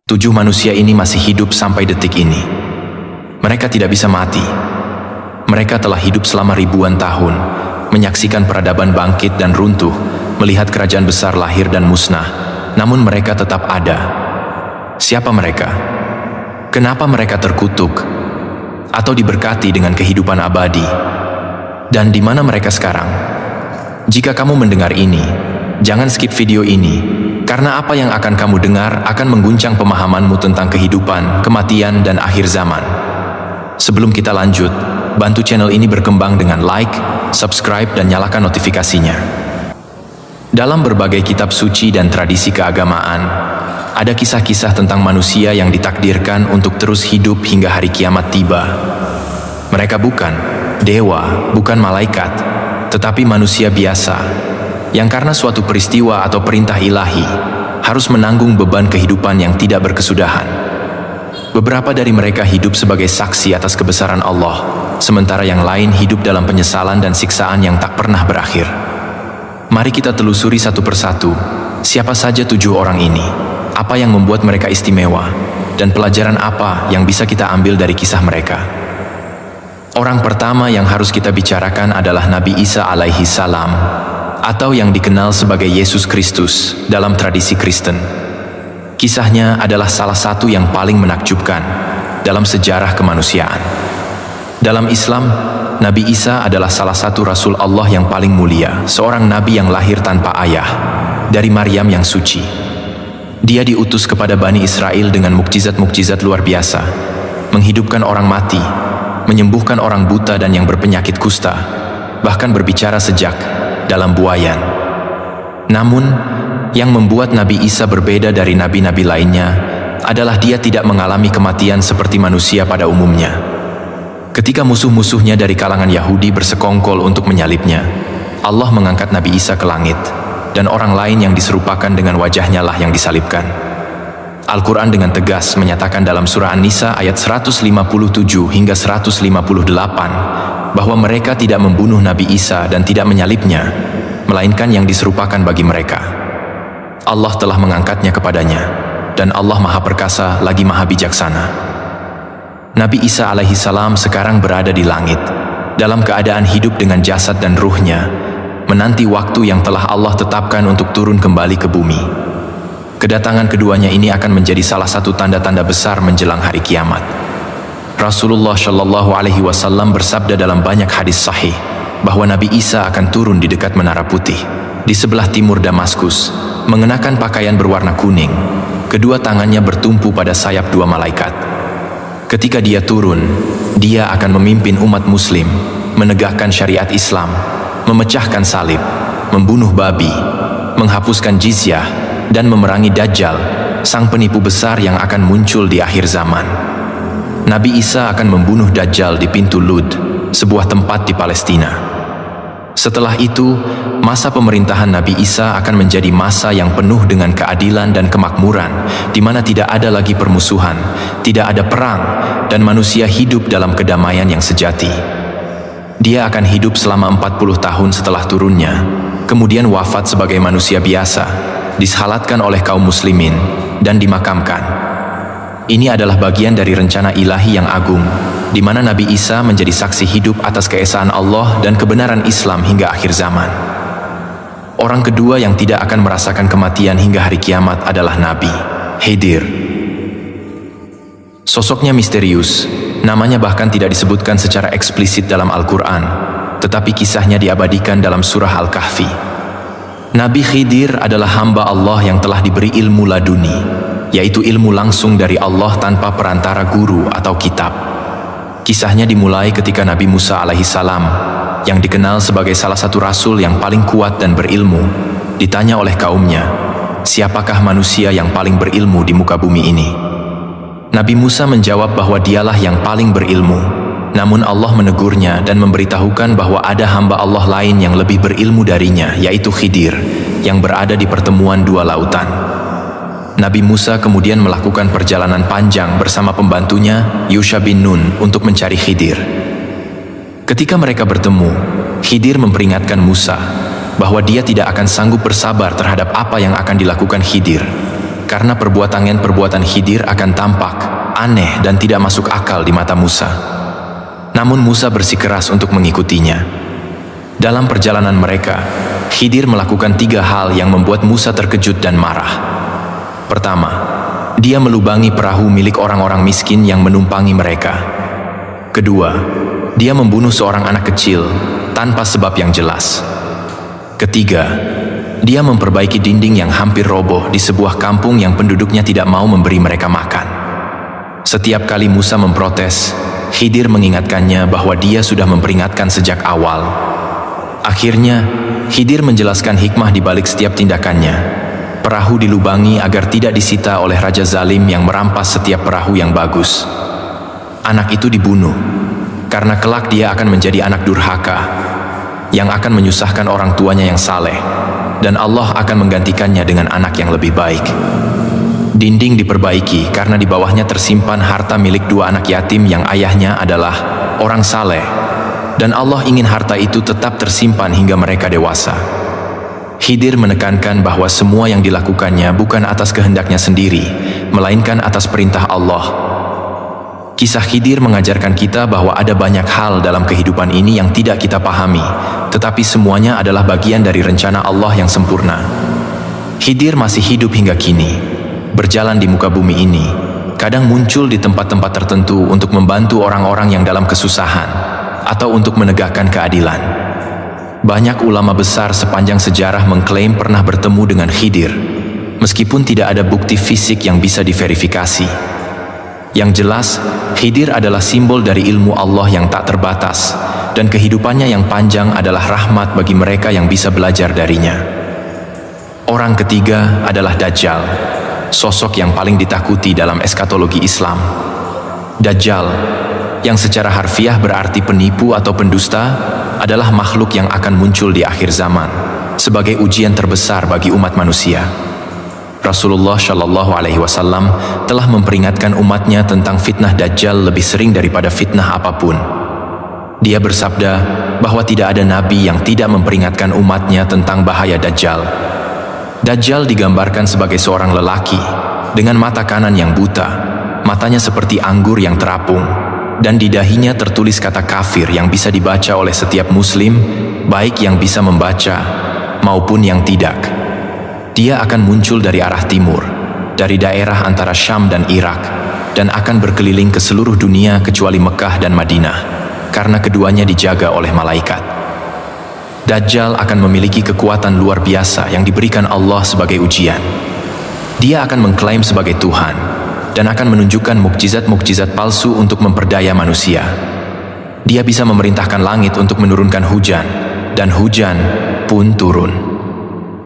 7 manusia ini masih hidup sampai detik ini. Mereka tidak bisa mati. Mereka telah hidup selama ribuan tahun, menyaksikan peradaban bangkit dan runtuh, melihat kerajaan besar lahir dan musnah, namun mereka tetap ada. Siapa mereka? Kenapa mereka terkutuk? Atau diberkati dengan kehidupan abadi? Dan di mana mereka sekarang? Jika kamu mendengar ini, jangan skip video ini, karena apa yang akan kamu dengar akan mengguncang pemahamanmu tentang kehidupan, kematian, dan akhir zaman. Sebelum kita lanjut, bantu channel ini berkembang dengan like, subscribe, dan nyalakan notifikasinya. Dalam berbagai kitab suci dan tradisi keagamaan, ada kisah-kisah tentang manusia yang ditakdirkan untuk terus hidup hingga hari kiamat tiba. Mereka bukan dewa, bukan malaikat, tetapi manusia biasa, yang karena suatu peristiwa atau perintah ilahi, harus menanggung beban kehidupan yang tidak berkesudahan. Beberapa dari mereka hidup sebagai saksi atas kebesaran Allah, sementara yang lain hidup dalam penyesalan dan siksaan yang tak pernah berakhir. Mari kita telusuri satu persatu, siapa saja 7 orang ini, apa yang membuat mereka istimewa, dan pelajaran apa yang bisa kita ambil dari kisah mereka. Orang pertama yang harus kita bicarakan adalah Nabi Isa alaihi salam, atau yang dikenal sebagai Yesus Kristus dalam tradisi Kristen. Kisahnya adalah salah satu yang paling menakjubkan dalam sejarah kemanusiaan. Dalam Islam, Nabi Isa adalah salah satu Rasul Allah yang paling mulia, seorang Nabi yang lahir tanpa ayah, dari Maryam yang suci. Dia diutus kepada Bani Israel dengan mukjizat-mukjizat luar biasa, menghidupkan orang mati, menyembuhkan orang buta dan yang berpenyakit kusta, bahkan berbicara sejak dalam buayan. Namun, yang membuat Nabi Isa berbeda dari nabi-nabi lainnya adalah dia tidak mengalami kematian seperti manusia pada umumnya. Ketika musuh-musuhnya dari kalangan Yahudi bersekongkol untuk menyalibnya, Allah mengangkat Nabi Isa ke langit, dan orang lain yang diserupakan dengan wajahnya lah yang disalibkan. Al-Quran dengan tegas menyatakan dalam surah An-Nisa ayat 157 hingga 158 bahwa mereka tidak membunuh Nabi Isa dan tidak menyalibnya, melainkan yang diserupakan bagi mereka. Allah telah mengangkatnya kepadanya, dan Allah Maha Perkasa lagi Maha Bijaksana. Nabi Isa alaihi salam sekarang berada di langit, dalam keadaan hidup dengan jasad dan ruhnya, menanti waktu yang telah Allah tetapkan untuk turun kembali ke bumi. Kedatangan keduanya ini akan menjadi salah satu tanda-tanda besar menjelang hari kiamat. Rasulullah Shallallahu Alaihi Wasallam bersabda dalam banyak hadis sahih bahwa Nabi Isa akan turun di dekat Menara Putih, di sebelah timur Damaskus, mengenakan pakaian berwarna kuning. Kedua tangannya bertumpu pada sayap 2 malaikat. Ketika dia turun, dia akan memimpin umat muslim, menegakkan syariat Islam, memecahkan salib, membunuh babi, menghapuskan jizyah, dan memerangi Dajjal, sang penipu besar yang akan muncul di akhir zaman. Nabi Isa akan membunuh Dajjal di pintu Lud, sebuah tempat di Palestina. Setelah itu, masa pemerintahan Nabi Isa akan menjadi masa yang penuh dengan keadilan dan kemakmuran, di mana tidak ada lagi permusuhan, tidak ada perang, dan manusia hidup dalam kedamaian yang sejati. Dia akan hidup selama 40 tahun setelah turunnya, kemudian wafat sebagai manusia biasa, disalatkan oleh kaum muslimin, dan dimakamkan. Ini adalah bagian dari rencana ilahi yang agung, di mana Nabi Isa menjadi saksi hidup atas keesaan Allah dan kebenaran Islam hingga akhir zaman. Orang kedua yang tidak akan merasakan kematian hingga hari kiamat adalah Nabi Khidir. Sosoknya misterius, namanya bahkan tidak disebutkan secara eksplisit dalam Al-Quran, tetapi kisahnya diabadikan dalam surah Al-Kahfi. Nabi Khidir adalah hamba Allah yang telah diberi ilmu laduni, yaitu ilmu langsung dari Allah tanpa perantara guru atau kitab. Kisahnya dimulai ketika Nabi Musa alaihi salam, yang dikenal sebagai salah satu rasul yang paling kuat dan berilmu, ditanya oleh kaumnya, siapakah manusia yang paling berilmu di muka bumi ini? Nabi Musa menjawab bahwa dialah yang paling berilmu, namun Allah menegurnya dan memberitahukan bahwa ada hamba Allah lain yang lebih berilmu darinya, yaitu Khidir, yang berada di pertemuan 2 lautan. Nabi Musa kemudian melakukan perjalanan panjang bersama pembantunya, Yusha bin Nun, untuk mencari Khidir. Ketika mereka bertemu, Khidir memperingatkan Musa bahwa dia tidak akan sanggup bersabar terhadap apa yang akan dilakukan Khidir. karena perbuatan Khidir akan tampak aneh dan tidak masuk akal di mata Musa. Namun Musa bersikeras untuk mengikutinya. Dalam perjalanan mereka, Khidir melakukan 3 hal yang membuat Musa terkejut dan marah. Pertama, dia melubangi perahu milik orang-orang miskin yang menumpangi mereka. Kedua, dia membunuh seorang anak kecil tanpa sebab yang jelas. Ketiga, dia memperbaiki dinding yang hampir roboh di sebuah kampung yang penduduknya tidak mau memberi mereka makan. Setiap kali Musa memprotes, Khidir mengingatkannya bahwa dia sudah memperingatkan sejak awal. Akhirnya, Khidir menjelaskan hikmah di balik setiap tindakannya. Perahu dilubangi agar tidak disita oleh Raja Zalim yang merampas setiap perahu yang bagus. Anak itu dibunuh, karena kelak dia akan menjadi anak durhaka, yang akan menyusahkan orang tuanya yang saleh, dan Allah akan menggantikannya dengan anak yang lebih baik. Dinding diperbaiki karena di bawahnya tersimpan harta milik 2 anak yatim yang ayahnya adalah orang saleh, dan Allah ingin harta itu tetap tersimpan hingga mereka dewasa. Khidir menekankan bahwa semua yang dilakukannya bukan atas kehendaknya sendiri, melainkan atas perintah Allah. Kisah Khidir mengajarkan kita bahwa ada banyak hal dalam kehidupan ini yang tidak kita pahami, tetapi semuanya adalah bagian dari rencana Allah yang sempurna. Khidir masih hidup hingga kini, berjalan di muka bumi ini, kadang muncul di tempat-tempat tertentu untuk membantu orang-orang yang dalam kesusahan, atau untuk menegakkan keadilan. Banyak ulama besar sepanjang sejarah mengklaim pernah bertemu dengan Khidir, meskipun tidak ada bukti fisik yang bisa diverifikasi. Yang jelas, Khidir adalah simbol dari ilmu Allah yang tak terbatas, dan kehidupannya yang panjang adalah rahmat bagi mereka yang bisa belajar darinya. Orang ketiga adalah Dajjal, sosok yang paling ditakuti dalam eskatologi Islam. Dajjal, yang secara harfiah berarti penipu atau pendusta, adalah makhluk yang akan muncul di akhir zaman, sebagai ujian terbesar bagi umat manusia. Rasulullah Shallallahu Alaihi Wasallam telah memperingatkan umatnya tentang fitnah Dajjal lebih sering daripada fitnah apapun. Dia bersabda bahwa tidak ada nabi yang tidak memperingatkan umatnya tentang bahaya Dajjal. Dajjal digambarkan sebagai seorang lelaki dengan mata kanan yang buta, matanya seperti anggur yang terapung, dan di dahinya tertulis kata kafir yang bisa dibaca oleh setiap muslim, baik yang bisa membaca maupun yang tidak. Dia akan muncul dari arah timur, dari daerah antara Syam dan Irak, dan akan berkeliling ke seluruh dunia kecuali Mekah dan Madinah, karena keduanya dijaga oleh malaikat. Dajjal akan memiliki kekuatan luar biasa yang diberikan Allah sebagai ujian. Dia akan mengklaim sebagai Tuhan, dan akan menunjukkan mukjizat-mukjizat palsu untuk memperdaya manusia. Dia bisa memerintahkan langit untuk menurunkan hujan, dan hujan pun turun.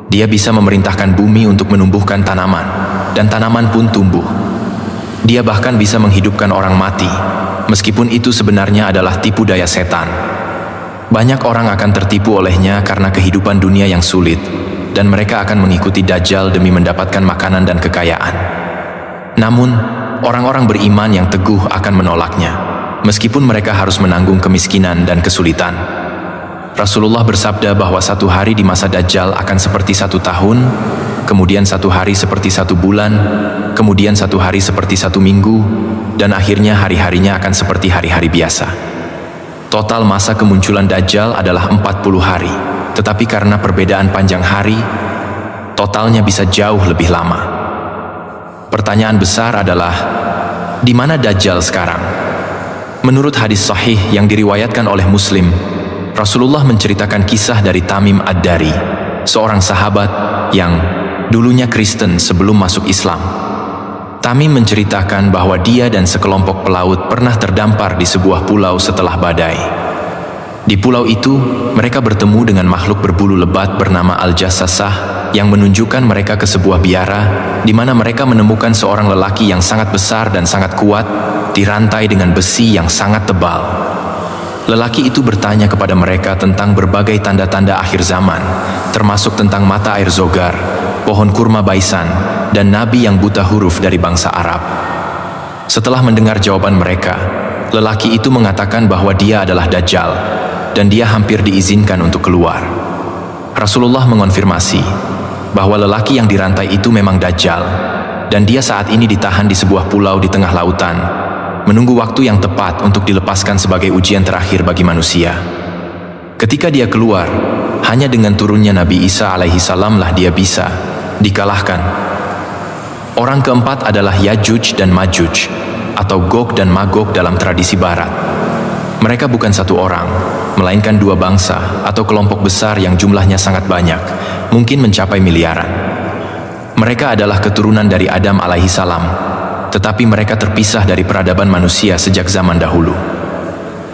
Dia bisa memerintahkan bumi untuk menumbuhkan tanaman, dan tanaman pun tumbuh. Dia bahkan bisa menghidupkan orang mati, meskipun itu sebenarnya adalah tipu daya setan. Banyak orang akan tertipu olehnya karena kehidupan dunia yang sulit, dan mereka akan mengikuti Dajjal demi mendapatkan makanan dan kekayaan. Namun, orang-orang beriman yang teguh akan menolaknya, meskipun mereka harus menanggung kemiskinan dan kesulitan. Rasulullah bersabda bahwa 1 hari di masa Dajjal akan seperti 1 tahun, kemudian 1 hari seperti 1 bulan, kemudian 1 hari seperti 1 minggu, dan akhirnya hari-harinya akan seperti hari-hari biasa. Total masa kemunculan Dajjal adalah 40 hari, tetapi karena perbedaan panjang hari, totalnya bisa jauh lebih lama. Pertanyaan besar adalah, di mana Dajjal sekarang? Menurut hadis sahih yang diriwayatkan oleh Muslim, Rasulullah menceritakan kisah dari Tamim Ad-Dari, seorang sahabat yang dulunya Kristen sebelum masuk Islam. Tamim menceritakan bahwa dia dan sekelompok pelaut pernah terdampar di sebuah pulau setelah badai. Di pulau itu, mereka bertemu dengan makhluk berbulu lebat bernama Al-Jassasah yang menunjukkan mereka ke sebuah biara di mana mereka menemukan seorang lelaki yang sangat besar dan sangat kuat, dirantai dengan besi yang sangat tebal. Lelaki itu bertanya kepada mereka tentang berbagai tanda-tanda akhir zaman, termasuk tentang mata air Zogar, pohon kurma Baisan, dan nabi yang buta huruf dari bangsa Arab. Setelah mendengar jawaban mereka, lelaki itu mengatakan bahwa dia adalah Dajjal, dan dia hampir diizinkan untuk keluar. Rasulullah mengonfirmasi bahwa lelaki yang dirantai itu memang Dajjal, dan dia saat ini ditahan di sebuah pulau di tengah lautan, menunggu waktu yang tepat untuk dilepaskan sebagai ujian terakhir bagi manusia. Ketika dia keluar, hanya dengan turunnya Nabi Isa alaihi salam lah dia bisa dikalahkan. Orang keempat adalah Yajuj dan Majuj, atau Gog dan Magog dalam tradisi barat. Mereka bukan satu orang, melainkan dua bangsa atau kelompok besar yang jumlahnya sangat banyak, mungkin mencapai miliaran. Mereka adalah keturunan dari Adam alaihi salam, tetapi mereka terpisah dari peradaban manusia sejak zaman dahulu.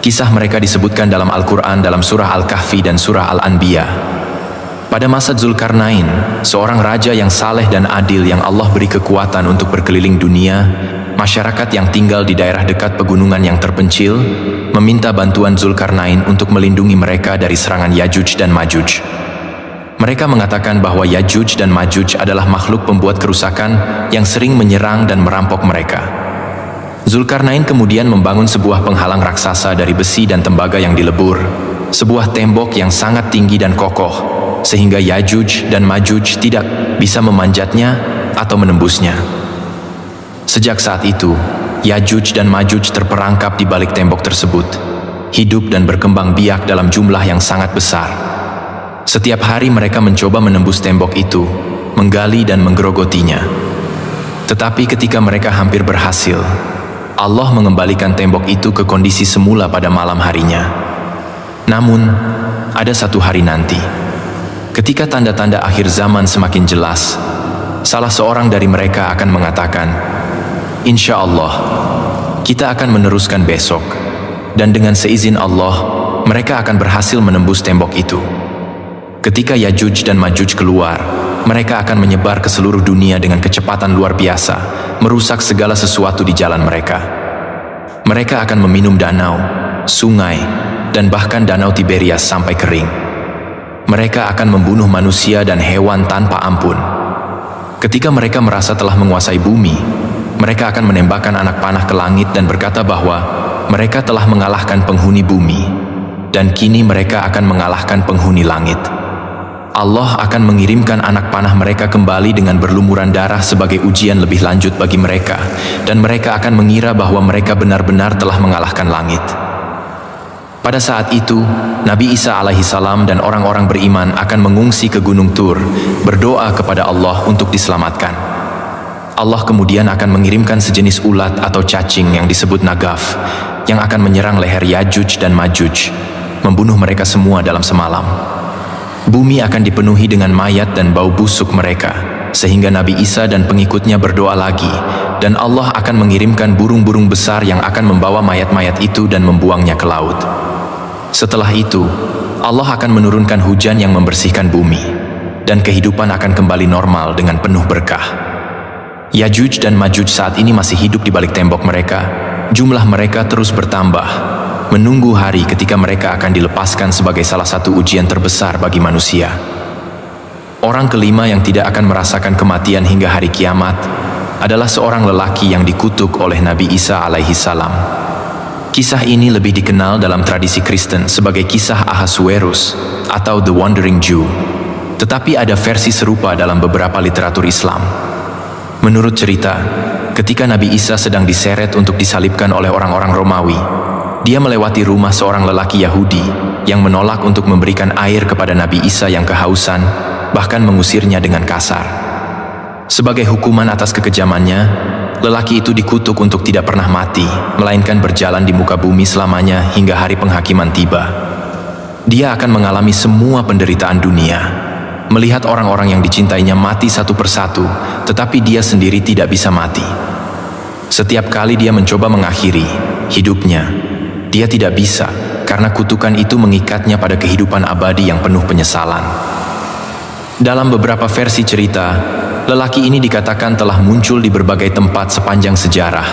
Kisah mereka disebutkan dalam Al-Quran dalam surah Al-Kahfi dan surah Al-Anbiya. Pada masa Zulkarnain, seorang raja yang saleh dan adil yang Allah beri kekuatan untuk berkeliling dunia, masyarakat yang tinggal di daerah dekat pegunungan yang terpencil meminta bantuan Zulkarnain untuk melindungi mereka dari serangan Yajuj dan Majuj. Mereka mengatakan bahwa Yajuj dan Majuj adalah makhluk pembuat kerusakan yang sering menyerang dan merampok mereka. Zulkarnain kemudian membangun sebuah penghalang raksasa dari besi dan tembaga yang dilebur, sebuah tembok yang sangat tinggi dan kokoh, sehingga Yajuj dan Majuj tidak bisa memanjatnya atau menembusnya. Sejak saat itu, Yajuj dan Majuj terperangkap di balik tembok tersebut, hidup dan berkembang biak dalam jumlah yang sangat besar. Setiap hari mereka mencoba menembus tembok itu, menggali dan menggerogotinya. Tetapi ketika mereka hampir berhasil, Allah mengembalikan tembok itu ke kondisi semula pada malam harinya. Namun, ada satu hari nanti, ketika tanda-tanda akhir zaman semakin jelas, salah seorang dari mereka akan mengatakan, "Insya Allah, kita akan meneruskan besok, dan dengan seizin Allah, mereka akan berhasil menembus tembok itu." Ketika Yajuj dan Majuj keluar, mereka akan menyebar ke seluruh dunia dengan kecepatan luar biasa, merusak segala sesuatu di jalan mereka. Mereka akan meminum danau, sungai, dan bahkan danau Tiberias sampai kering. Mereka akan membunuh manusia dan hewan tanpa ampun. Ketika mereka merasa telah menguasai bumi, mereka akan menembakkan anak panah ke langit dan berkata bahwa mereka telah mengalahkan penghuni bumi, dan kini mereka akan mengalahkan penghuni langit. Allah akan mengirimkan anak panah mereka kembali dengan berlumuran darah sebagai ujian lebih lanjut bagi mereka, dan mereka akan mengira bahwa mereka benar-benar telah mengalahkan langit. Pada saat itu, Nabi Isa alaihi salam dan orang-orang beriman akan mengungsi ke Gunung Tur, berdoa kepada Allah untuk diselamatkan. Allah kemudian akan mengirimkan sejenis ulat atau cacing yang disebut Nagaf, yang akan menyerang leher Yajuj dan Majuj, membunuh mereka semua dalam semalam. Bumi akan dipenuhi dengan mayat dan bau busuk mereka, sehingga Nabi Isa dan pengikutnya berdoa lagi, dan Allah akan mengirimkan burung-burung besar yang akan membawa mayat-mayat itu dan membuangnya ke laut. Setelah itu, Allah akan menurunkan hujan yang membersihkan bumi, dan kehidupan akan kembali normal dengan penuh berkah. Yajuj dan Majuj saat ini masih hidup di balik tembok mereka. Jumlah mereka terus bertambah, menunggu hari ketika mereka akan dilepaskan sebagai salah satu ujian terbesar bagi manusia. Orang kelima yang tidak akan merasakan kematian hingga hari kiamat adalah seorang lelaki yang dikutuk oleh Nabi Isa alaihi salam. Kisah ini lebih dikenal dalam tradisi Kristen sebagai kisah Ahasuerus atau The Wandering Jew, tetapi ada versi serupa dalam beberapa literatur Islam. Menurut cerita, ketika Nabi Isa sedang diseret untuk disalibkan oleh orang-orang Romawi, dia melewati rumah seorang lelaki Yahudi yang menolak untuk memberikan air kepada Nabi Isa yang kehausan, bahkan mengusirnya dengan kasar. Sebagai hukuman atas kekejamannya, lelaki itu dikutuk untuk tidak pernah mati, melainkan berjalan di muka bumi selamanya hingga hari penghakiman tiba. Dia akan mengalami semua penderitaan dunia, melihat orang-orang yang dicintainya mati satu persatu, tetapi dia sendiri tidak bisa mati. Setiap kali dia mencoba mengakhiri hidupnya, dia tidak bisa, karena kutukan itu mengikatnya pada kehidupan abadi yang penuh penyesalan. Dalam beberapa versi cerita, lelaki ini dikatakan telah muncul di berbagai tempat sepanjang sejarah,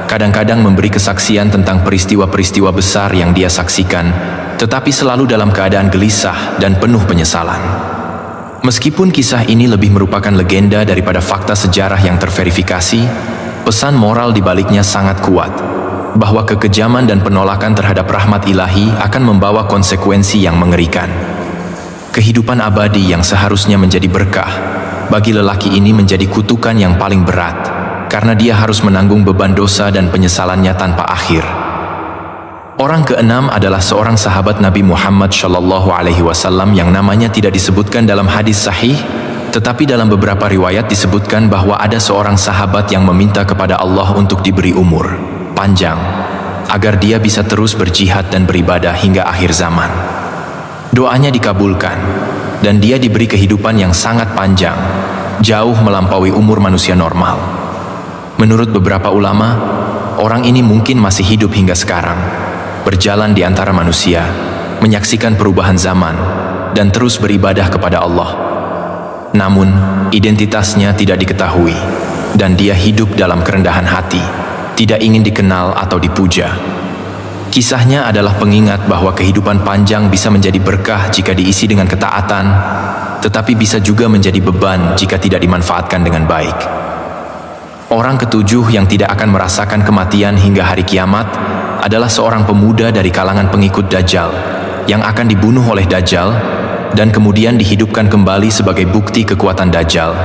kadang-kadang memberi kesaksian tentang peristiwa-peristiwa besar yang dia saksikan, tetapi selalu dalam keadaan gelisah dan penuh penyesalan. Meskipun kisah ini lebih merupakan legenda daripada fakta sejarah yang terverifikasi, pesan moral di baliknya sangat kuat, bahwa kekejaman dan penolakan terhadap rahmat ilahi akan membawa konsekuensi yang mengerikan. Kehidupan abadi yang seharusnya menjadi berkah, bagi lelaki ini menjadi kutukan yang paling berat, karena dia harus menanggung beban dosa dan penyesalannya tanpa akhir. Orang keenam adalah seorang sahabat Nabi Muhammad SAW yang namanya tidak disebutkan dalam hadis sahih, tetapi dalam beberapa riwayat disebutkan bahwa ada seorang sahabat yang meminta kepada Allah untuk diberi umur panjang, agar dia bisa terus berjihad dan beribadah hingga akhir zaman. Doanya dikabulkan, dan dia diberi kehidupan yang sangat panjang, jauh melampaui umur manusia normal. Menurut beberapa ulama, orang ini mungkin masih hidup hingga sekarang, berjalan di antara manusia, menyaksikan perubahan zaman, dan terus beribadah kepada Allah. Namun, identitasnya tidak diketahui, dan dia hidup dalam kerendahan hati, tidak ingin dikenal atau dipuja. Kisahnya adalah pengingat bahwa kehidupan panjang bisa menjadi berkah jika diisi dengan ketaatan, tetapi bisa juga menjadi beban jika tidak dimanfaatkan dengan baik. Orang ketujuh yang tidak akan merasakan kematian hingga hari kiamat adalah seorang pemuda dari kalangan pengikut Dajjal, yang akan dibunuh oleh Dajjal, dan kemudian dihidupkan kembali sebagai bukti kekuatan Dajjal.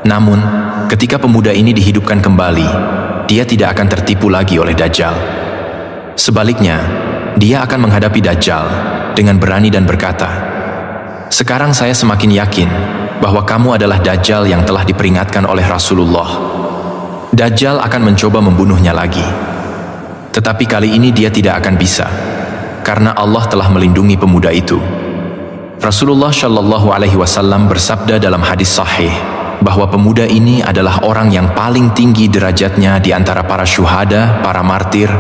Namun, ketika pemuda ini dihidupkan kembali, dia tidak akan tertipu lagi oleh Dajjal. Sebaliknya, dia akan menghadapi Dajjal dengan berani dan berkata, "Sekarang saya semakin yakin bahwa kamu adalah Dajjal yang telah diperingatkan oleh Rasulullah." Dajjal akan mencoba membunuhnya lagi. Tetapi kali ini dia tidak akan bisa, karena Allah telah melindungi pemuda itu. Rasulullah SAW bersabda dalam hadis sahih, bahwa pemuda ini adalah orang yang paling tinggi derajatnya di antara para syuhada, para martir,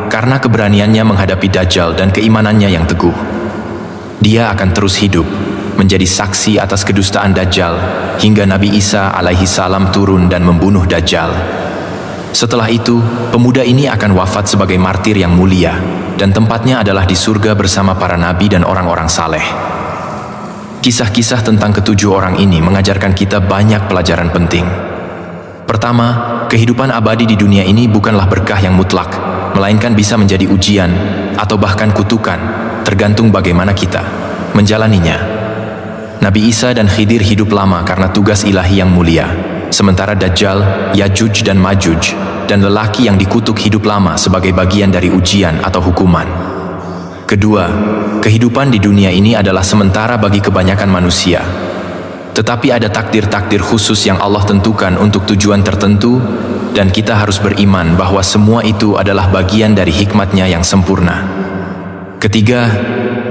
karena keberaniannya menghadapi Dajjal dan keimanannya yang teguh. Dia akan terus hidup, menjadi saksi atas kedustaan Dajjal, hingga Nabi Isa alaihi salam turun dan membunuh Dajjal. Setelah itu, pemuda ini akan wafat sebagai martir yang mulia, dan tempatnya adalah di surga bersama para nabi dan orang-orang saleh. Kisah-kisah tentang ketujuh orang ini mengajarkan kita banyak pelajaran penting. Pertama, kehidupan abadi di dunia ini bukanlah berkah yang mutlak, melainkan bisa menjadi ujian atau bahkan kutukan, tergantung bagaimana kita menjalaninya. Nabi Isa dan Khidir hidup lama karena tugas ilahi yang mulia, sementara Dajjal, Yajuj dan Majuj, dan lelaki yang dikutuk hidup lama sebagai bagian dari ujian atau hukuman. Kedua, kehidupan di dunia ini adalah sementara bagi kebanyakan manusia. Tetapi ada takdir-takdir khusus yang Allah tentukan untuk tujuan tertentu, dan kita harus beriman bahwa semua itu adalah bagian dari hikmat-Nya yang sempurna. Ketiga,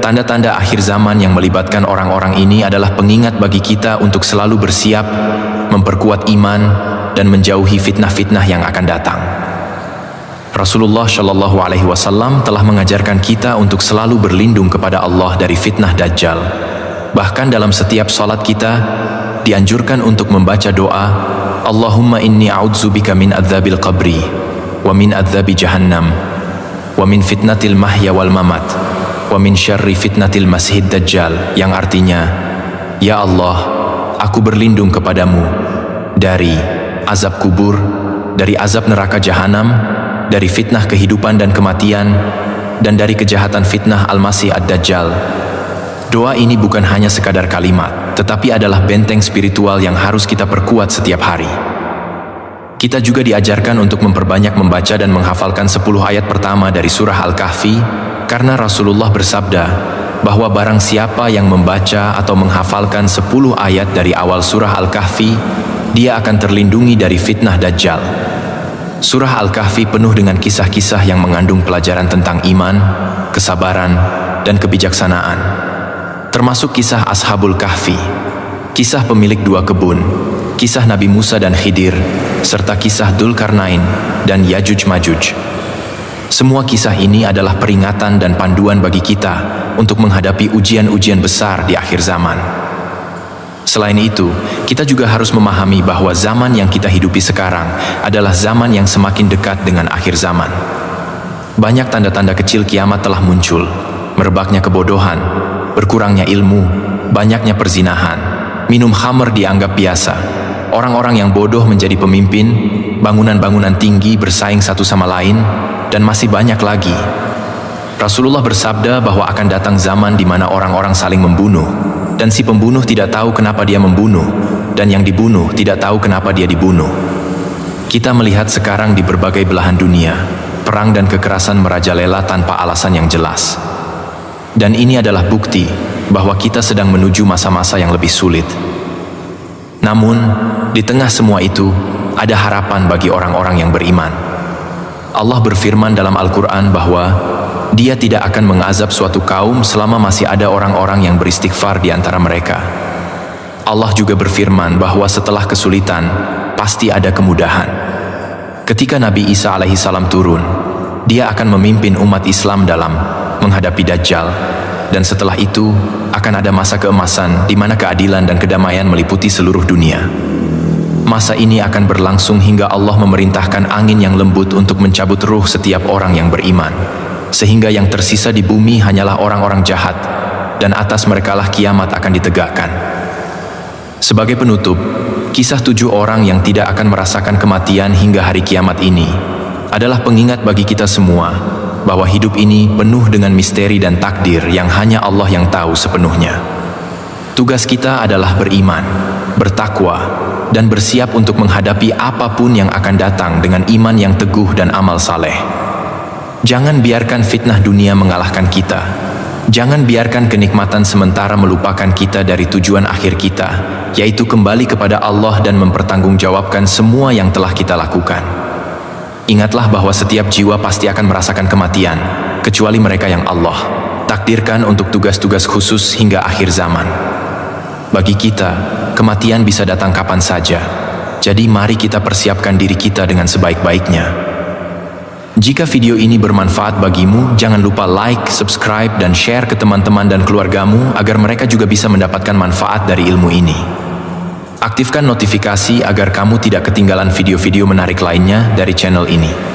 tanda-tanda akhir zaman yang melibatkan orang-orang ini adalah pengingat bagi kita untuk selalu bersiap, memperkuat iman, dan menjauhi fitnah-fitnah yang akan datang. Rasulullah SAW telah mengajarkan kita untuk selalu berlindung kepada Allah dari fitnah Dajjal. Bahkan dalam setiap salat kita, dianjurkan untuk membaca doa, Allahumma inni a'udzubika min adzabil qabri, wa min adzabi jahannam, wa min fitnatil mahya wal mamat, wa min syarri fitnatil masihid Dajjal, yang artinya, Ya Allah, aku berlindung kepadamu dari azab kubur, dari azab neraka jahanam, dari fitnah kehidupan dan kematian, dan dari kejahatan fitnah Al-Masih Ad-Dajjal. Doa ini bukan hanya sekadar kalimat, tetapi adalah benteng spiritual yang harus kita perkuat setiap hari. Kita juga diajarkan untuk memperbanyak membaca dan menghafalkan 10 ayat pertama dari surah Al-Kahfi, karena Rasulullah bersabda bahwa barang siapa yang membaca atau menghafalkan 10 ayat dari awal surah Al-Kahfi, dia akan terlindungi dari fitnah Dajjal. Surah Al-Kahfi penuh dengan kisah-kisah yang mengandung pelajaran tentang iman, kesabaran, dan kebijaksanaan. Termasuk kisah Ashabul Kahfi, kisah pemilik 2 kebun, kisah Nabi Musa dan Khidir, serta kisah Dzulkarnain dan Yajuj Majuj. Semua kisah ini adalah peringatan dan panduan bagi kita untuk menghadapi ujian-ujian besar di akhir zaman. Selain itu, kita juga harus memahami bahwa zaman yang kita hidupi sekarang adalah zaman yang semakin dekat dengan akhir zaman. Banyak tanda-tanda kecil kiamat telah muncul, merebaknya kebodohan, berkurangnya ilmu, banyaknya perzinahan, minum khamr dianggap biasa, orang-orang yang bodoh menjadi pemimpin, bangunan-bangunan tinggi bersaing satu sama lain, dan masih banyak lagi. Rasulullah bersabda bahwa akan datang zaman di mana orang-orang saling membunuh, dan si pembunuh tidak tahu kenapa dia membunuh, dan yang dibunuh tidak tahu kenapa dia dibunuh. Kita melihat sekarang di berbagai belahan dunia, perang dan kekerasan merajalela tanpa alasan yang jelas. Dan ini adalah bukti bahwa kita sedang menuju masa-masa yang lebih sulit. Namun, di tengah semua itu, ada harapan bagi orang-orang yang beriman. Allah berfirman dalam Al-Quran bahwa Dia tidak akan mengazab suatu kaum selama masih ada orang-orang yang beristighfar di antara mereka. Allah juga berfirman bahwa setelah kesulitan, pasti ada kemudahan. Ketika Nabi Isa alaihissalam turun, Dia akan memimpin umat Islam dalam menghadapi Dajjal, dan setelah itu akan ada masa keemasan di mana keadilan dan kedamaian meliputi seluruh dunia. Masa ini akan berlangsung hingga Allah memerintahkan angin yang lembut untuk mencabut ruh setiap orang yang beriman, sehingga yang tersisa di bumi hanyalah orang-orang jahat, dan atas merekalah kiamat akan ditegakkan. Sebagai penutup, kisah 7 orang yang tidak akan merasakan kematian hingga hari kiamat ini adalah pengingat bagi kita semua bahwa hidup ini penuh dengan misteri dan takdir yang hanya Allah yang tahu sepenuhnya. Tugas kita adalah beriman, bertakwa, dan bersiap untuk menghadapi apapun yang akan datang dengan iman yang teguh dan amal saleh. Jangan biarkan fitnah dunia mengalahkan kita. Jangan biarkan kenikmatan sementara melupakan kita dari tujuan akhir kita, yaitu kembali kepada Allah dan mempertanggungjawabkan semua yang telah kita lakukan. Ingatlah bahwa setiap jiwa pasti akan merasakan kematian, kecuali mereka yang Allah takdirkan untuk tugas-tugas khusus hingga akhir zaman. Bagi kita, kematian bisa datang kapan saja. Jadi mari kita persiapkan diri kita dengan sebaik-baiknya. Jika video ini bermanfaat bagimu, jangan lupa like, subscribe, dan share ke teman-teman dan keluargamu agar mereka juga bisa mendapatkan manfaat dari ilmu ini. Aktifkan notifikasi agar kamu tidak ketinggalan video-video menarik lainnya dari channel ini.